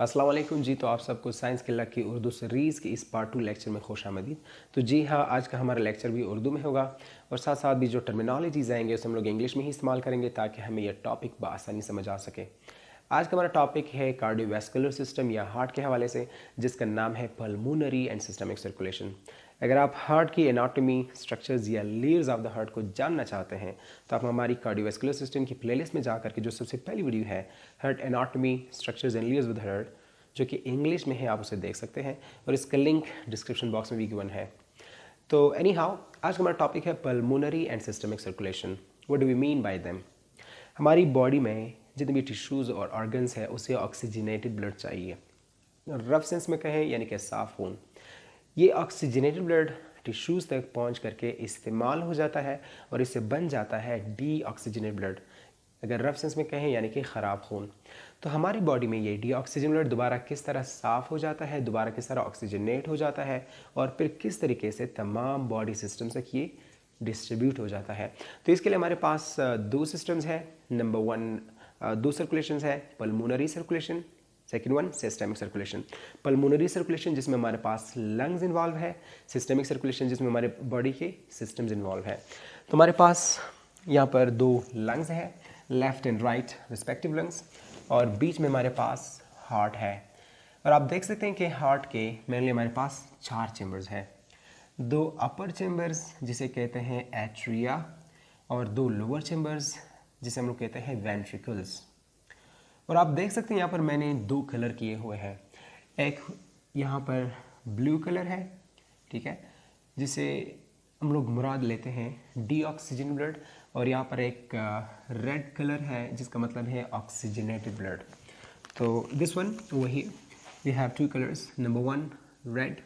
अस्सलाम वालेकुम जी। तो आप सबको साइंस के लग की उर्दू सीरीज़ की इस पार्ट 2 लेक्चर में खुश आमदीद। तो जी हाँ, आज का हमारा लेक्चर भी उर्दू में होगा और साथ साथ भी जो टर्मिनोलॉजीज़ आएंगे उसे हम लोग इंग्लिश में ही इस्तेमाल करेंगे ताकि हमें यह टॉपिक बआसानी समझ आ सके। आज का हमारा टॉपिक है कार्डियोवैस्कुलर सिस्टम या हार्ट के हवाले से, जिसका नाम है पल्मोनरी एंड सिस्टमिक सर्कुलेशन। अगर आप हार्ट की एनाटॉमी, स्ट्रक्चर्स या लेयर्स ऑफ द हार्ट को जानना चाहते हैं तो आप हमारी कार्डियोवैस्कुलर सिस्टम की प्लेलिस्ट में जाकर के जो सबसे पहली वीडियो है heart anatomy, structures and layers with heart, जो कि इंग्लिश में है, आप उसे देख सकते हैं और इसका लिंक डिस्क्रिप्शन बॉक्स में भी गिवन है। तो एनी हाउ, आज का हमारा टॉपिक है pulmonary and systemic circulation. What do we mean by them? हमारी बॉडी में जितने भी टिश्यूज़ और ऑर्गन्स है उसे ऑक्सीजनेटेड ब्लड चाहिए। रफ सेंस में कहें यानी कि साफ खून। ये ऑक्सीजनेटेड ब्लड टिश्यूज़ तक पहुंच करके इस्तेमाल हो जाता है और इससे बन जाता है डी ऑक्सीजनेटेड ब्लड। अगर रफ सेंस में कहें यानी कि ख़राब खून। तो हमारी बॉडी में ये डी ऑक्सीजन ब्लड दोबारा किस तरह साफ़ हो जाता है, दोबारा किस तरह ऑक्सीजनेट हो जाता है और फिर किस तरीके से तमाम बॉडी सिस्टम तक ये डिस्ट्रीब्यूट हो जाता है। तो इसके लिए हमारे पास दो सिस्टम्स हैं। नंबर वन, दो सर्कुलेशन है, pulmonary circulation, second one systemic circulation. Pulmonary circulation जिसमें हमारे पास लंग्स इन्वॉल्व है, सिस्टेमिक सर्कुलेशन जिसमें हमारे बॉडी के सिस्टम्स इन्वॉल्व है। तो हमारे पास यहाँ पर दो लंग्स हैं, left and right respective lungs, और बीच में हमारे पास हार्ट है। और आप देख सकते हैं कि हार्ट के मेनली हमारे पास चार चेम्बर्स हैं। दो अपर चेम्बर्स जिसे कहते हैं एट्रिया और दो लोअर चेम्बर्स जिसे हम लोग कहते हैं वेंट्रिकल्स। और आप देख सकते हैं यहाँ पर मैंने दो कलर किए हुए हैं। एक यहाँ पर ब्लू कलर है, ठीक है, जिसे हम लोग मुराद लेते हैं डी ऑक्सीजन ब्लड, और यहाँ पर एक रेड कलर है जिसका मतलब है ऑक्सीजनेटेड ब्लड। तो दिस वन वही, we have two colours. Number one red,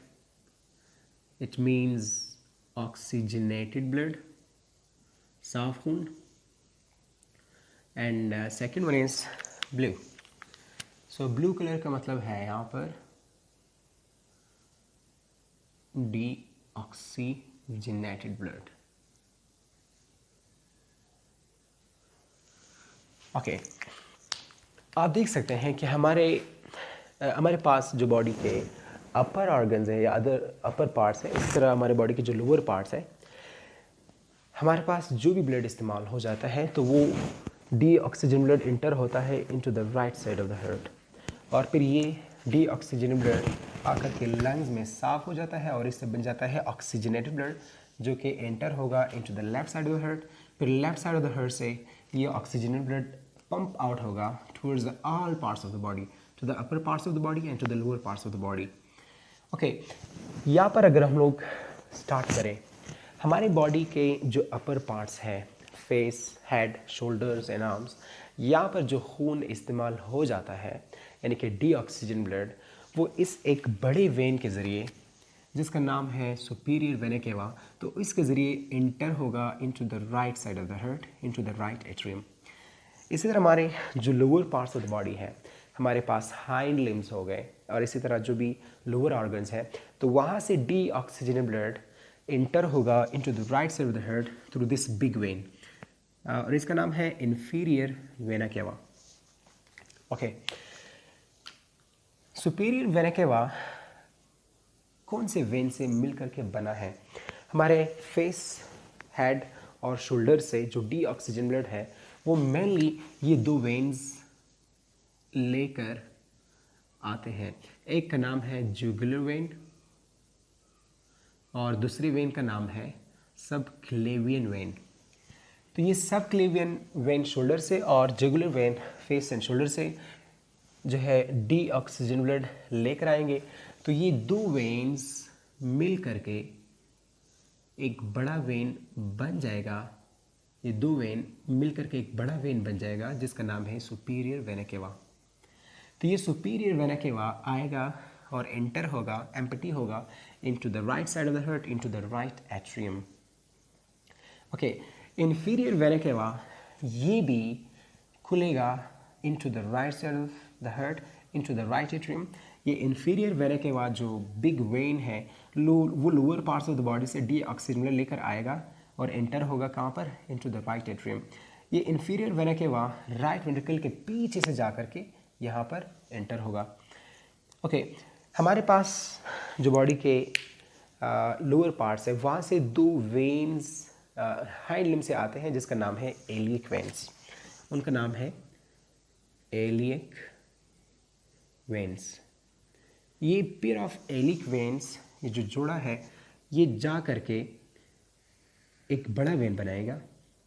it means oxygenated blood, साफ खून, and second one is blue. So blue colour का मतलब है यहाँ पर डी ऑक्सीजनेटेड ब्लड। ओके, आप देख सकते हैं कि हमारे पास जो बॉडी के अपर ऑर्गन्स है या अदर अपर पार्ट्स है, इस तरह हमारे बॉडी के जो लोअर पार्ट्स है, हमारे पास जो भी ब्लड इस्तेमाल हो जाता है तो वो डी ऑक्सीजन ब्लड इंटर होता है into the right side of the heart, और फिर ये डी ऑक्सीजन ब्लड आकर के लंग्स में साफ हो जाता है और इससे बन जाता है ऑक्सीजनेटेड ब्लड, जो कि एंटर होगा into the left side of the heart. फिर left side of the heart से ये ऑक्सीजनेटेड ब्लड पंप आउट होगा towards the all parts of the body, to the upper parts of the body and to the lower parts of the body. Okay, यहाँ पर अगर हम लोग start करें, हमारे बॉडी के जो अपर पार्ट्स हैं, face, head, shoulders and arms, यहाँ पर जो खून इस्तेमाल हो जाता है यानी कि डी ऑक्सीजन ब्लड, वो इस एक बड़े वेन के ज़रिए जिसका नाम है सुपीरियर वेना केवा, तो इसके ज़रिए इंटर होगा into the right side of the heart, into the right atrium. इसी तरह हमारे जो lower parts of the body है, हमारे पास हाइंड लिम्स हो गए, और इसी तरह जो भी लोअर ऑर्गन्स हैं, तो वहाँ से डी ऑक्सीजन ब्लड इंटर होगा into the right side of the heart through this big when, और इसका नाम है इंफीरियर वेना केवा। ओके, सुपीरियर वेना केवा कौन से वेन से मिलकर के बना है? हमारे फेस, हेड और शोल्डर से जो डी ऑक्सीजन ब्लड है वो मेनली ये दो वेन्स लेकर आते हैं। एक का नाम है जुगुलर वेन और दूसरी वेन का नाम है सब क्लेवियन वेन। तो ये सब क्लेवियन वेन शोल्डर से और jugular vein face and shoulder से जो है डी ऑक्सीजन ब्लड लेकर आएंगे। तो ये दो वेन्स मिल करके एक बड़ा वेन बन जाएगा। ये दो वेन मिल करके एक बड़ा वेन बन जाएगा जिसका नाम है सुपीरियर वेना केवा। तो ये सुपीरियर वेना केवा आएगा और एंटर होगा, एम्प्टी होगा into the right side of the heart, into the right atrium. Okay, inferior vena cava ये भी खुलेगा into the right side of the heart, into the right atrium. ये inferior vena cava जो big vein है वो lower parts of the body से deoxygen लेकर आएगा और एंटर होगा कहाँ पर? Into the right atrium. ये inferior vena cava right ventricle के पीछे से जा करके यहाँ पर एंटर होगा। ओके, हमारे पास जो बॉडी के लोअर पार्ट्स है वहाँ से दो वेन्स हाइंड लिम्ब से आते हैं जिसका नाम है एलियक वेन्स। उनका नाम है एलियक वेन्स। ये पेयर ऑफ एलियक वेन्स, ये जो जोड़ा है, ये जा करके एक बड़ा वेन बनाएगा।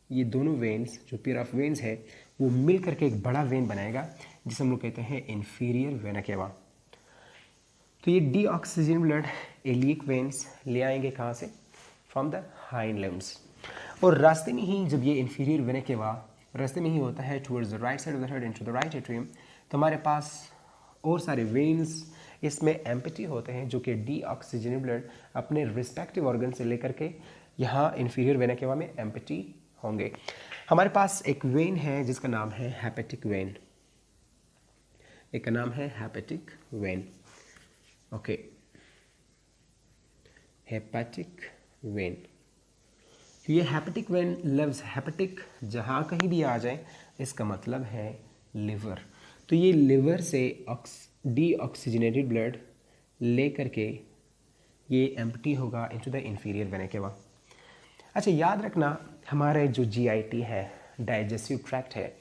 ये दोनों वेन्स जो पेयर ऑफ वेन्स है वो मिल करके एक बड़ा वेन बनाएगा जिसे हम लोग कहते हैं इंफीरियर वेना केवा। तो ये डीऑक्सीजन ब्लड एलियक वेन्स ले आएंगे कहाँ से? From the hind limbs. और रास्ते में ही जब ये इंफीरियर वेना केवा रास्ते में ही होता है towards the right side of the heart into the right atrium, तो हमारे पास और सारे वेन्स इसमें एम्प्टी होते हैं जो कि डीऑक्सीजन ब्लड अपने रिस्पेक्टिव ऑर्गन से लेकर के यहाँ इंफीरियर वेना केवा में एम्प्टी होंगे। हमारे पास एक वेन है जिसका नाम है हेपेटिक वेन। एक का नाम है hepatic when. Okay, hepatic when. ये हेपेटिक वेन लफ्ज़ हेपेटिक जहाँ कहीं भी आ जाए इसका मतलब है लिवर। तो ये लिवर से डीऑक्सीजनेटेड ब्लड ले करके ये एम्प्टी होगा इनटू द इंफीरियर वेना केवा। अच्छा, याद रखना हमारे जो जीआईटी है, डाइजेस्टिव ट्रैक्ट है,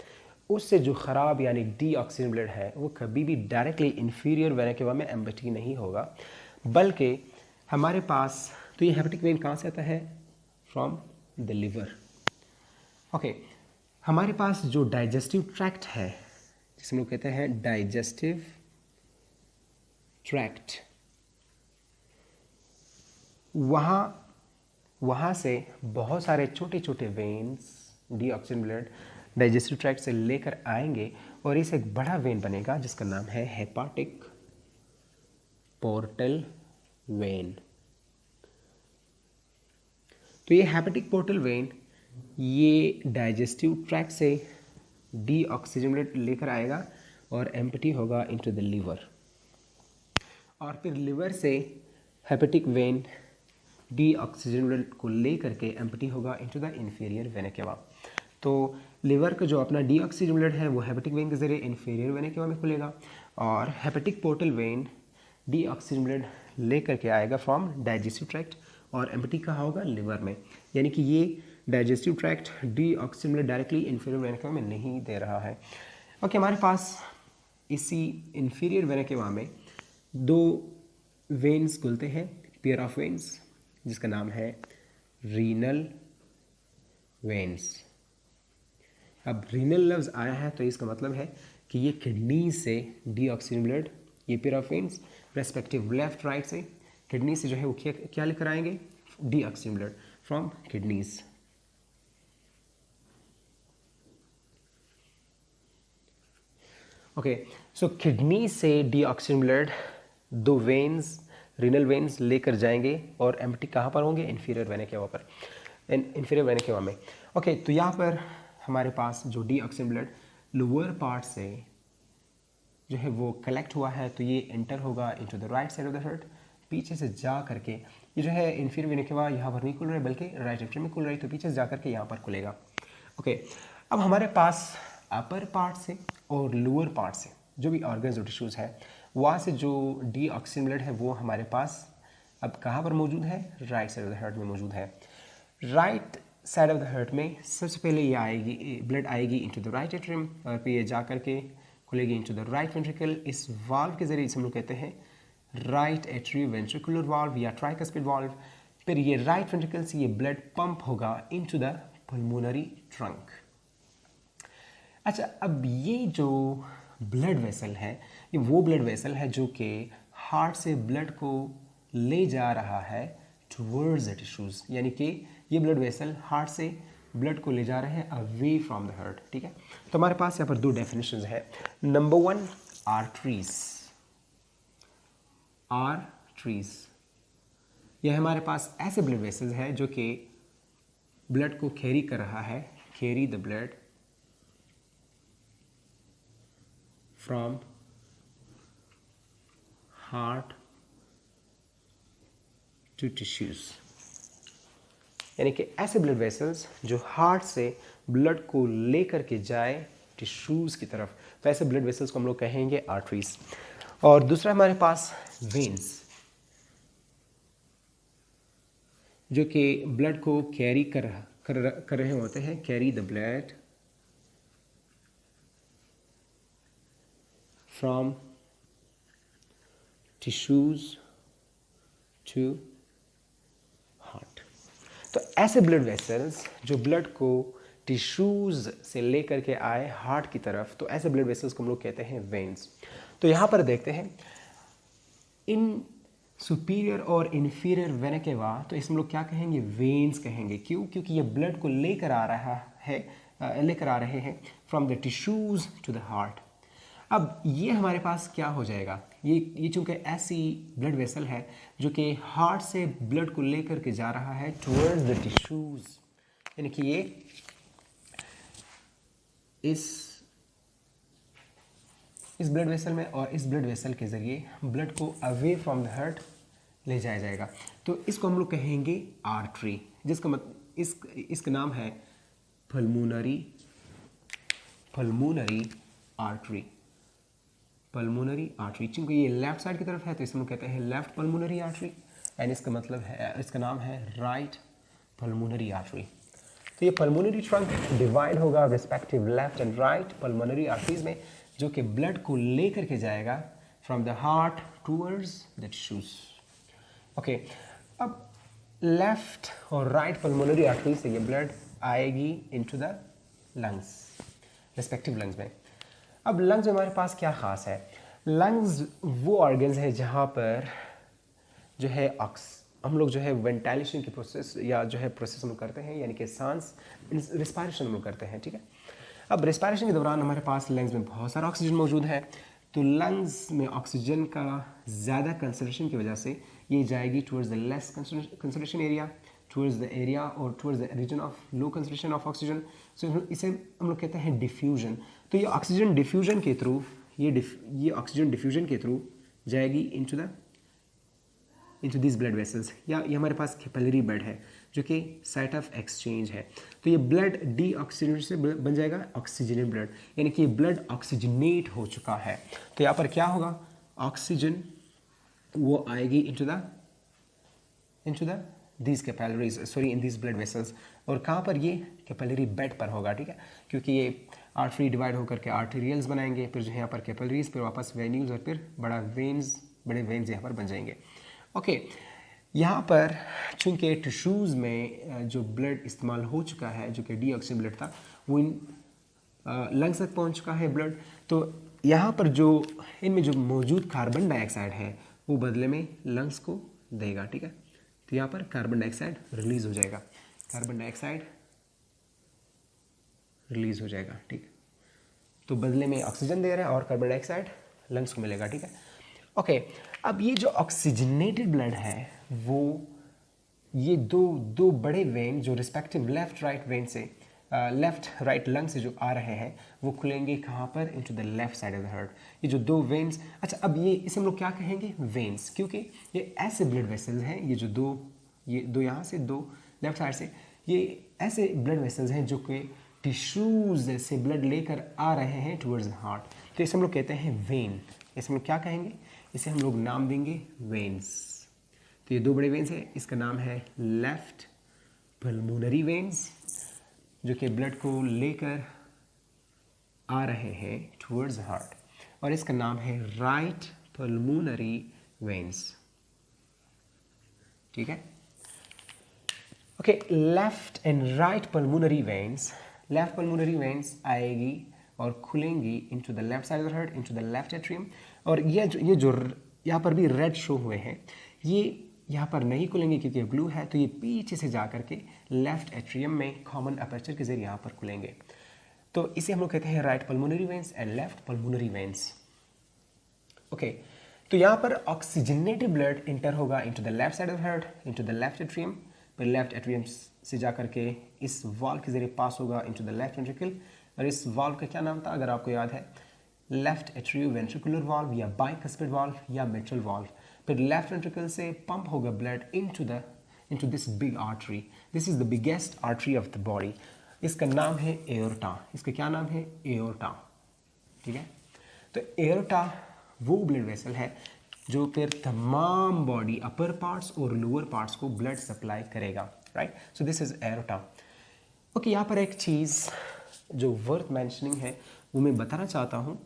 उससे जो ख़राब यानी डीऑक्सीजन ब्लड है वो कभी भी डायरेक्टली इंफीरियर वेना केवा में एम्प्टी नहीं होगा, बल्कि हमारे पास तो ये हेपेटिक वेन कहाँ से आता है? From the liver. ओके, हमारे पास जो डाइजेस्टिव ट्रैक्ट है जिसे हम लोग कहते हैं डाइजेस्टिव ट्रैक्ट, वहाँ से बहुत सारे छोटे छोटे वेन्स डीऑक्सीजन ब्लड डाइजेस्टिव ट्रैक्ट से लेकर आएंगे और इसे एक बड़ा वेन बनेगा जिसका नाम है हेपाटिक पोर्टल वेन। तो ये हेपेटिक पोर्टल वेन ये डाइजेस्टिव ट्रैक्ट से डीऑक्सीजन ब्लड लेकर आएगा और एम्प्टी होगा इनटू द लिवर, और फिर लिवर से हेपेटिक वेन डीऑक्सीजन ब्लड को ले करके एम्प्टी होगा इनटू द इंफीरियर वेना केवा। तो लिवर का जो अपना डीऑक्सीजन ब्लड है वो हेपेटिक वेन के जरिए इंफीरियर वेना केवा में खुलेगा, और हेपेटिक पोर्टल वेन डीऑक्सीजन ब्लड ले करके आएगा फ्रॉम डाइजेस्टिव ट्रैक्ट और एम्प्टी कहाँ होगा? लिवर में। यानी कि ये digestive tract डीऑक्सीजन blood directly inferior vena केवा में नहीं दे रहा है। ओके, हमारे पास इसी इंफीरियर वेना केवा में दो वेन्स खुलते हैं, पेयर ऑफ वेन्स, जिसका नाम है रीनल वेन्स। अब रीनल लफ्ज़ आया है तो इसका मतलब है कि ये किडनी से डीऑक्सीजन ब्लड, ये pair of veins respective left right से किडनी से जो है वो क्या लेकर आएंगे? डीऑक्सीजन blood from kidneys. Okay, so kidney से डीऑक्सीजन ब्लड दो वेन्स रीनल वेन्स लेकर जाएंगे और एम्प्टी कहाँ पर होंगे? इंफीरियर वेना केवा पर, इंफीरियर वेना केवा में। ओके, तो यहाँ पर हमारे पास जो डीऑक्सीजन ब्लड लोअर पार्ट से जो है वो कलेक्ट हुआ है तो ये एंटर होगा into the right side of the heart, पीछे से जा करके ये जो है इंफीरियर वेना केवा यहाँ पर नहीं खुल रहा है बल्कि राइट एट्रियम में खुल रहा है, तो पीछे से जा करके यहाँ पर खुलेगा। ओके, अब हमारे पास अपर पार्ट से और लोअर पार्ट से जो भी ऑर्गन्स और टिश्यूज़ है वहाँ से जो डीऑक्सीजन ब्लड है वो हमारे पास अब कहाँ पर मौजूद है? Right side of the heart में मौजूद है। Right side of the heart में सबसे पहले ये आएगी, ब्लड आएगी इनटू द राइट एट्रियम और फिर ये जा करके खुलेगी इनटू द राइट वेंट्रिकल। इस वाल्व के जरिए हम लोग कहते हैं राइट एट्रियो वेंट्रिकुलर वाल्व या ट्राइकस्पिड वाल्व। फिर ये राइट वेंट्रिकल से ये ब्लड पंप होगा इनटू द पल्मोनरी ट्रंक। अच्छा, अब ये जो ब्लड वेसल है ये वो ब्लड वेसल है जो कि हार्ट से ब्लड को ले जा रहा है टुवर्ड्स द टिश्यूज़, यानी कि ये ब्लड वेसल हार्ट से ब्लड को ले जा रहे हैं अवे फ्रॉम द हार्ट। ठीक है, तो हमारे पास यहाँ पर दो डेफिनेशंस है। Number 1, arteries. आर्टरीज यह हमारे पास ऐसे ब्लड वेसल्स है जो कि ब्लड को कैरी कर रहा है, carry the blood from heart to tissues, यानी कि ऐसे ब्लड वेसल्स जो हार्ट से ब्लड को लेकर के जाए टिश्यूज़ की तरफ, तो ऐसे ब्लड वेसल्स को हम लोग कहेंगे आर्टरीज। और दूसरा हमारे पास वेन्स, जो कि ब्लड को कैरी कर रहे होते हैं, carry the blood from tissues to heart. तो ऐसे ब्लड वेसल्स जो ब्लड को टिश्यूज से लेकर के आए हार्ट की तरफ, तो ऐसे ब्लड वेसल्स को हम लोग कहते हैं वेन्स। तो यहाँ पर देखते हैं इन सुपीरियर और इन्फीरियर वेना केवा, तो इसमें लोग क्या कहेंगे, वेन्स कहेंगे। क्यों? क्योंकि ये ब्लड को लेकर आ रहे हैं from the tissues to the heart. अब ये हमारे पास क्या हो जाएगा, ये चूंकि ऐसी ब्लड वेसल है जो कि हार्ट से ब्लड को लेकर के जा रहा है टुवर्ड्स द टिश्यूज, यानी कि ये इस ब्लड वेसल में और इस ब्लड वेसल के ज़रिए ब्लड को अवे फ्रॉम द हार्ट ले जाया जाएगा। तो इसको हम लोग कहेंगे आर्टरी, जिसका इसका नाम है पल्मोनरी आर्टरी। पल्मोनरी आर्टरी, चूंकि ये लेफ्ट साइड की तरफ है तो इसे हम लोग कहते हैं लेफ्ट पल्मोनरी आर्टरी, एंड इसका मतलब है, इसका नाम है राइट पल्मोनरी आर्टरी। तो ये पल्मोनरी ट्रंक डिवाइड होगा respective left and right pulmonary arteries में, जो कि ब्लड को लेकर के जाएगा from the heart towards the tissues. Okay, अब लेफ्ट और राइट पल्मोनरी आर्टरी से ये ब्लड आएगी into the lungs, respective lungs में। अब लंग्स में हमारे पास क्या खास है, लंग्स वो ऑर्गन्स है जहाँ पर जो है हम लोग जो है वेंटिलेशन की प्रोसेस या जो है प्रोसेस हम लोग करते हैं, यानी कि सांस रिस्पायरेशन हम लोग करते हैं। ठीक है, अब रिस्पायरेशन के दौरान हमारे पास लंग्स में बहुत सारा ऑक्सीजन मौजूद है, तो लंग्स में ऑक्सीजन का ज़्यादा कंसंट्रेशन की वजह से ये जाएगी towards the less concentration area, towards the area और towards the region of low concentration of oxygen. So इसे हम लोग कहते हैं डिफ्यूजन। तो ये ऑक्सीजन डिफ्यूजन के थ्रू ये ऑक्सीजन डिफ्यूजन के थ्रू जाएगी इनटू दिस ब्लड वेसल्स, या ये हमारे पास कैपिलरी ब्लड है जो कि साइट ऑफ एक्सचेंज है। तो ये ब्लड डीऑक्सीजनेट से बन जाएगा ऑक्सीजनेट ब्लड, यानी कि ब्लड ऑक्सीजनेट हो चुका है। तो यहाँ पर क्या होगा, ऑक्सीजन वो आएगी into the this capillaries, sorry in this blood vessels. और कहाँ पर, ये कैपिलरी बेड पर होगा। ठीक है, क्योंकि ये आर्टरी डिवाइड होकर के आर्टेरियल्स बनाएंगे, फिर जो है यहाँ पर कैपिलरीज, फिर वापस वेन्यूज, और फिर बड़े वेन्स यहाँ पर बन जाएंगे। ओके, यहाँ पर चूँकि टिश्यूज़ में जो ब्लड इस्तेमाल हो चुका है, जो कि डीऑक्सीजन ब्लड था, वो इन लंग्स तक पहुँच चुका है ब्लड, तो यहाँ पर जो इनमें जो मौजूद कार्बन डाइऑक्साइड है वो बदले में लंग्स को देगा। ठीक है, तो यहाँ पर कार्बन डाइऑक्साइड रिलीज़ हो जाएगा, कार्बन डाइऑक्साइड रिलीज़ हो जाएगा। ठीक है, तो बदले में ऑक्सीजन दे रहा है और कार्बन डाइऑक्साइड लंग्स को मिलेगा। ठीक है, ओके, अब ये जो ऑक्सीजनेटेड ब्लड है वो ये दो बड़े वेन जो रिस्पेक्टिव लेफ्ट राइट वेन से लेफ्ट राइट लंग से जो आ रहे हैं वो खुलेंगे कहाँ पर, into the left side of the heart. ये जो दो वेन्स, अच्छा अब ये इसे हम लोग क्या कहेंगे, वेन्स, क्योंकि ये ऐसे ब्लड वेसल्स हैं, ये दो यहाँ से, दो लेफ्ट साइड से, ये ऐसे ब्लड वेसल्स हैं जो कि टिश्यूज से ब्लड लेकर आ रहे हैं टुवर्ड्स द हार्ट। तो इसे हम लोग कहते हैं वेन, इसे हम लोग क्या कहेंगे, इसे हम लोग नाम देंगे वेन्स। तो ये दो बड़े वेन्स हैं, इसका नाम है लेफ्ट पल्मोनरी वेन्स, जो कि ब्लड को लेकर आ रहे हैं टुवर्ड्स हार्ट, और इसका नाम है राइट पल्मोनरी वेन्स। ठीक है, okay, left and right pulmonary veins, left pulmonary veins आएगी और खुलेंगी into the left side of the heart, into the left atrium. और ये जो यहाँ पर भी रेड शो हुए हैं, ये यहाँ पर नहीं खुलेंगे क्योंकि ब्लू है, तो ये पीछे से जा करके लेफ्ट एट्रियम में कॉमन अपर्चर के जरिए यहाँ पर खुलेंगे। तो इसे हम लोग कहते हैं right pulmonary veins and left pulmonary veins. Okay, तो यहाँ पर ऑक्सीजनेटेड ब्लड इंटर होगा into the left side of heart, into the left atrium, फिर लेफ्ट एट्रियम से जा करके इस वाल्व के जरिए पास होगा इनटू द लेफ्ट वेंट्रिकल। और इस वाल्व का क्या नाम था, अगर आपको याद है, लेफ्ट एट्रियो वेंट्रिकुलर वाल्व या बाइकस्पिड वाल्व या मिट्रल वाल्व। फिर लेफ्ट वेंट्रिकल से पंप होगा blood into this big artery, this is the biggest artery of the body, इसका नाम है एओर्टा। इसका क्या नाम है, एओर्टा। ठीक है, तो एओर्टा वो ब्लड वेसल है जो फिर तमाम बॉडी अपर पार्ट्स और लोअर पार्ट्स को ब्लड सप्लाई करेगा, right. So this is aorta. Okay, यहाँ पर एक चीज़ जो वर्थ मेंशनिंग है वो मैं बताना चाहता हूँ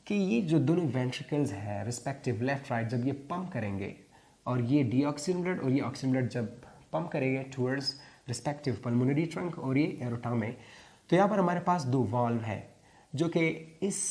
कि ये जो दोनों वेंट्रिकल्स हैं रिस्पेक्टिव लेफ्ट राइट, जब ये पंप करेंगे और ये डीऑक्सीजन ब्लड और ये ऑक्सीजन ब्लड जब पंप करेंगे टुवर्ड्स रिस्पेक्टिव पल्मोनरी ट्रंक और ये एरोटा में, तो यहाँ पर हमारे पास दो वाल्व है जो कि इस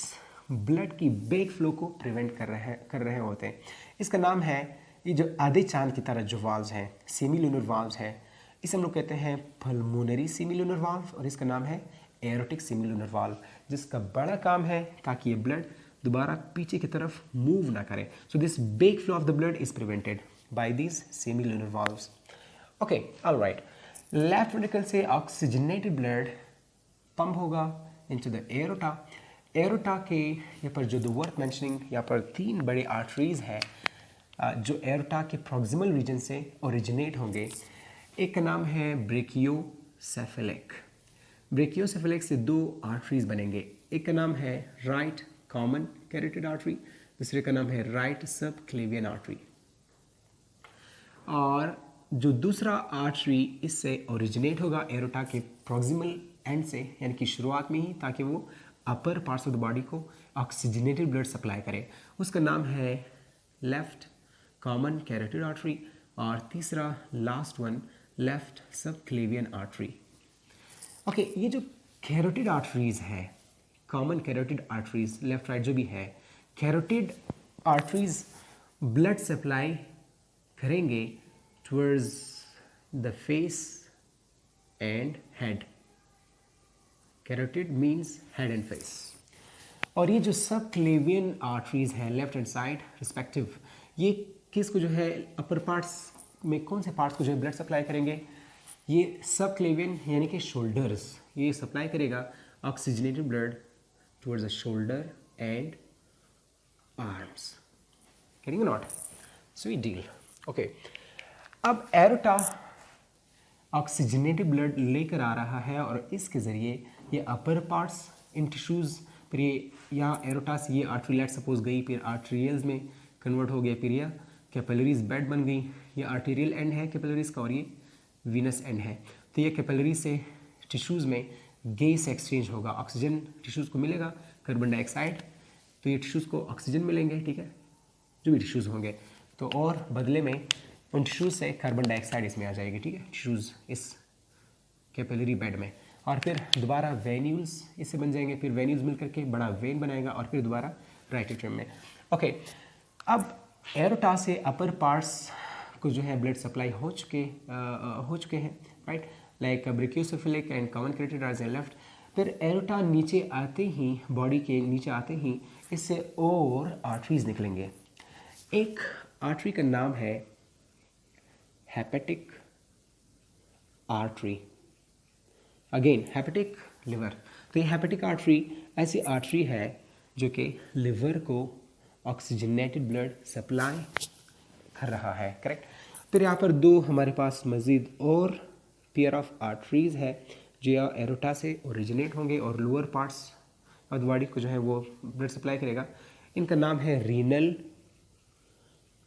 ब्लड की बेक फ्लो को प्रिवेंट कर रहे होते हैं। इसका नाम है, ये जो आधे चांद की तरह जो वाल्व्स हैं, सेमीलुनर वाल्व्स हैं, इसे हम लोग कहते हैं पल्मोनरी सेमीलुनर वाल्व, और इसका नाम है एरोटिक सेमीलुनर वाल्व, जिसका बड़ा काम है ताकि ये ब्लड दोबारा पीछे की तरफ मूव ना करे। So this back flow of the blood is prevented by these semilunar valves. Okay, alright. Left ventricle से ऑक्सीजनेटेड ब्लड पंप होगा इनटू द एरोटा। एरोटा के यहाँ पर जो द वर्थ मेंशनिंग, यहाँ पर 3 बड़े आर्टरीज हैं जो एरोटा के प्रॉक्सिमल रीजन से ओरिजिनेट होंगे। एक का नाम है ब्रेकियोसेफेलिक। ब्रेकियोसेफेलिक से 2 आर्टरीज बनेंगे। एक का नाम है राइट कॉमन कैरोटिड आर्टरी, दूसरे का नाम है राइट सब क्लेवियन आर्टरी। और जो दूसरा आर्टरी इससे ओरिजिनेट होगा एरोटा के प्रॉक्सिमल एंड से, यानी कि शुरुआत में ही, ताकि वो अपर पार्ट्स ऑफ द बॉडी को ऑक्सीजनेटेड ब्लड सप्लाई करे। उसका नाम है लेफ्ट कॉमन कैरोटिड आर्टरी, और तीसरा लास्ट वन लेफ्ट सब क्लेवियन आर्टरी। ओके, ये जो कैरोटिड आर्टरीज है, common carotid arteries left right जो भी है, कैरोटिड आर्टरीज ब्लड सप्लाई करेंगे towards the face and head. Carotid means head and face. और ये जो सब क्लेवियन आर्टरीज हैं लेफ्ट एंड साइड रिस्पेक्टिव, ये किसको जो है अपर पार्ट्स में कौन से पार्ट्स को जो है ब्लड सप्लाई करेंगे? ये सब क्लेवियन यानी कि शोल्डर्स, ये सप्लाई करेगा oxygenated blood towards the shoulder and arms. Getting it not? Sweet deal. Okay, अब एरोटा ऑक्सीजनेटेड ब्लड लेकर आ रहा है और इसके ज़रिए ये अपर पार्ट्स इन टिश्यूज़, फिर ये यहाँ एरोटा से ये आर्टरी लेट सपोज गई, फिर आर्टरियल्स में कन्वर्ट हो गया, फिर यह कैपिलरीज बेड बन गई। ये आर्टेरियल एंड है कैपिलरीज का और ये वीनस एंड है। तो ये कैपिलरी से टिश्यूज़ में गैस एक्सचेंज होगा, ऑक्सीजन टिश्यूज़ को मिलेगा, कार्बन डाइऑक्साइड, तो ये टिश्यूज़ को ऑक्सीजन मिलेंगे, ठीक है, जो भी टिश्यूज़ होंगे, तो और बदले में उन टिश्यूज़ से कार्बन डाइऑक्साइड इसमें आ जाएगी, ठीक है, टिश्यूज़ इस कैपिलरी बेड में। और फिर दोबारा वेन्यूल्स इससे बन जाएंगे, फिर वेन्यूल्स मिल करके बड़ा वेन बनाएगा और फिर दोबारा राइट एट्रियम में। ओके, अब एरोटा से अपर पार्ट्स को जो है ब्लड सप्लाई हो चुके हैं, right, like brachiocephalic and common carotid arteries left. फिर एरोटा नीचे आते ही, बॉडी के नीचे आते ही इससे और आर्टरीज निकलेंगे। एक आर्टरी का नाम है hepatic artery. Again hepatic liver, तो ये हेपेटिक आर्टरी ऐसी आर्टरी है जो कि लिवर को ऑक्सीजनेटेड ब्लड सप्लाई कर रहा है, करेक्ट। फिर यहाँ पर 2 हमारे पास मज़ीद और पेयर ऑफ आर्टरीज है जो एरोटा से ओरिजिनेट होंगे और lower parts of the body को जो है वो ब्लड सप्लाई करेगा। इनका नाम है रीनल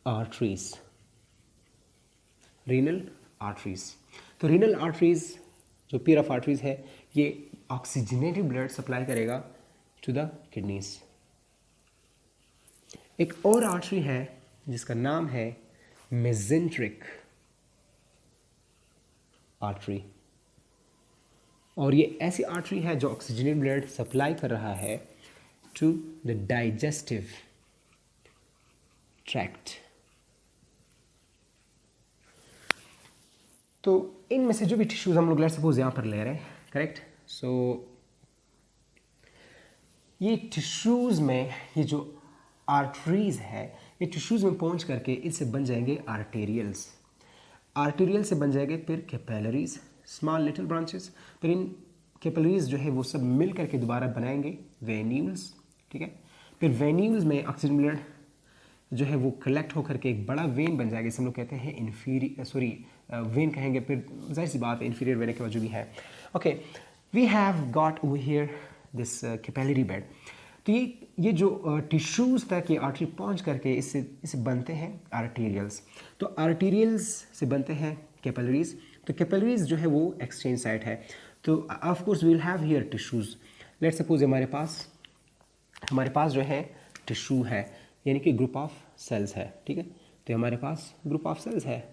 आर्टरीज। रीनल आर्टरीज, तो रीनल आर्टरीज जो पेयर ऑफ आर्टरीज है ये ऑक्सीजनेटेड ब्लड सप्लाई करेगा टू द किडनीज। एक और आर्टरी है जिसका नाम है मेसेंट्रिक आर्टरी, और ये ऐसी आर्टरी है जो ऑक्सीजनेटेड ब्लड सप्लाई कर रहा है टू द डाइजेस्टिव ट्रैक्ट। तो इनमें से जो भी टिश्यूज हम लोग लेट्स सपोज यहाँ पर ले रहे हैं, करेक्ट, सो ये टिश्यूज में ये जो आर्टरीज है ये टिश्यूज में पहुँच करके इससे बन जाएंगे आर्टेरियल्स। आर्टेरियल से बन जाएंगे फिर कैपिलरीज, स्मॉल लिटिल ब्रांचेस, फिर इन कैपिलरीज जो है वो सब मिल करके दोबारा बनाएंगे वेन्यूल्स, ठीक है। फिर वेन्यूल्स में ऑक्सीजन ब्लड जो है वो कलेक्ट होकर के एक बड़ा वेन बन जाएगा, इसे हम लोग कहते हैं वेन कहेंगे, फिर जाहिर सी बात है इन्फीरियर वेन के बाद जो भी है। Okay, we have got over here this capillary bed. तो ये जो टिश्यूज़ तक ये आर्टरी पहुंच करके इससे बनते हैं आर्टीरियल्स। तो आर्टीरियल्स से बनते हैं कैपिलरीज। तो कैपिलरीज जो है वो एक्सचेंज साइट है। तो of course we will have here tissues. Let suppose हमारे पास जो है टिश्यू है, यानी कि ग्रुप ऑफ सेल्स है, ठीक है। तो हमारे पास ग्रुप ऑफ सेल्स है,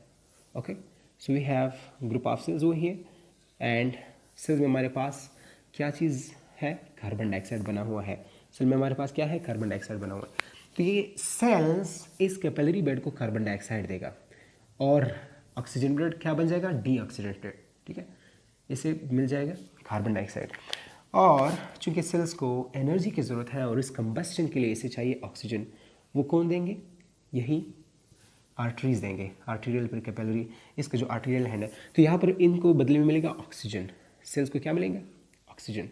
okay. So we have group of cells over here, and cells में हमारे पास क्या चीज़ है, कार्बन डाइऑक्साइड बना हुआ है। सेल में हमारे पास क्या है, कार्बन डाइऑक्साइड बना हुआ है। तो ये सेल्स इस कैपिलरी बेड को कार्बन डाइऑक्साइड देगा और ऑक्सीजन ब्लड क्या बन जाएगा, डीऑक्सीजनेटेड, ठीक है। इसे मिल जाएगा कार्बन डाइऑक्साइड। और चूंकि सेल्स को एनर्जी की ज़रूरत है और इस कंबस्टन के लिए इसे चाहिए ऑक्सीजन, वो कौन देंगे, यही आर्टरीज देंगे, आर्टीरियल पर कैपिलरी, इसका जो आर्टीरियल हैंड है। तो यहाँ पर इनको बदले में मिलेगा ऑक्सीजन, सेल्स को क्या मिलेंगे, ऑक्सीजन,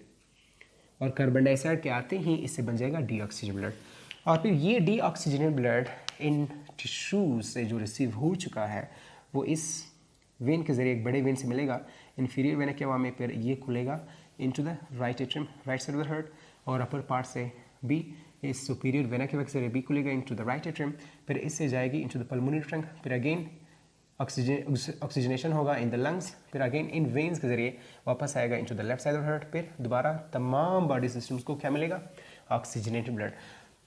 और कार्बन डाइऑक्साइड के आते ही इससे बन जाएगा डीऑक्सीजन ब्लड। और फिर ये डीऑक्सीजनेटेड ब्लड इन टिश्यूज से जो रिसीव हो चुका है वो इस वेन के जरिए, एक बड़े वेन से मिलेगा, इन्फीरियर वेना केवा में, फिर ये खुलेगा into the right atrium, right side of the heart, और अपर पार्ट से बी, इस सुपीरियर वेना केवा के जरिए बी खुलेगा इनटू द राइट एट्रियम, फिर इससे जाएगी इनटू द पल्मोनरी ट्रंक, फिर अगेन ऑक्सीजनेशन होगा इन द लंग्स, फिर अगेन इन वेन्स के जरिए वापस आएगा into the left side of heart, फिर दोबारा तमाम बॉडी सिस्टम्स को क्या मिलेगा, ऑक्सीजनेटेड ब्लड।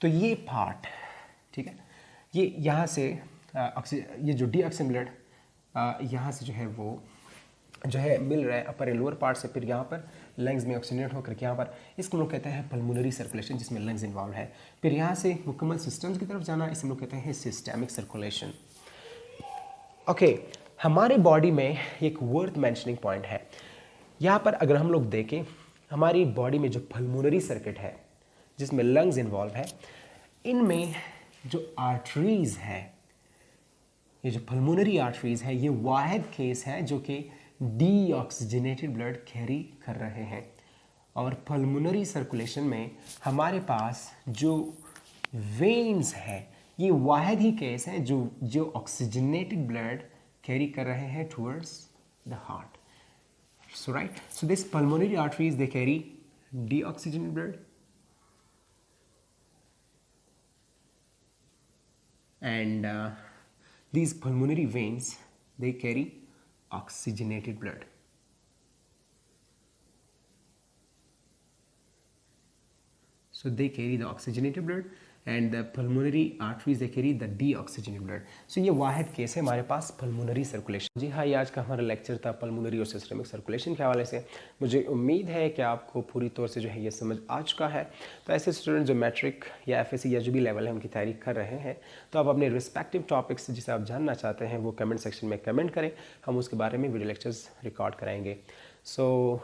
तो ये पार्ट, ठीक है, ये यहाँ से ये जो डीऑक्सीजन ब्लड यहाँ से जो है वो जो है मिल रहा है अपर एंड लोअर पार्ट से, फिर यहाँ पर लंग्स में ऑक्सीजनेट होकर के यहाँ पर, इसको हम लोग कहते हैं पल्मोनरी सर्कुलेशन, जिसमें लंग्स इन्वॉल्व है। फिर यहाँ से मुकम्मल सिस्टम्स की तरफ जाना, इसे हम लोग कहते हैं सिस्टेमिक सर्कुलेशन। ओके, हमारे बॉडी में एक वर्थ मेंशनिंग पॉइंट है यहाँ पर। अगर हम लोग देखें हमारी बॉडी में जो पल्मोनरी सर्किट है जिसमें लंग्स इन्वॉल्व है, इनमें जो आर्टरीज है, ये जो पल्मोनरी आर्टरीज है, ये वाहिद केस है जो कि डीऑक्सीजनेटेड ब्लड कैरी कर रहे हैं। और पल्मोनरी सर्कुलेशन में हमारे पास जो वेन्स है, ये वाहिद ही केस है जो ऑक्सीजनेटेड ब्लड कैरी कर रहे हैं towards the heart. So right, so this pulmonary arteries they carry deoxygenated blood, and these pulmonary veins, they carry oxygenated blood. So they carry the oxygenated blood and the pulmonary arteries they carry the deoxygenated blood. So ये वाहिद case है हमारे पास pulmonary circulation। जी हाँ, ये आज का हमारा lecture था pulmonary और systemic circulation के हवाले से। मुझे उम्मीद है कि आपको पूरी तौर से जो है ये समझ आ चुका है। तो ऐसे स्टूडेंट जो मैट्रिक या एफएससी या जो भी लेवल है उनकी तैयारी कर रहे हैं, तो आप अपने रिस्पेक्टिव टॉपिक्स जिसे आप जानना चाहते हैं वो कमेंट सेक्शन में कमेंट करें, हम उसके बारे में वीडियो लेक्चर्स रिकॉर्ड कराएंगे। सो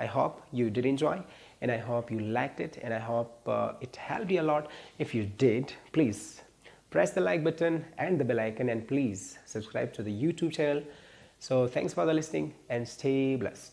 I hope you did enjoy, and I hope you liked it, and I hope it helped you a lot. If you did, please press the like button and the bell icon, and please subscribe to the YouTube channel. So thanks for the listening and stay blessed.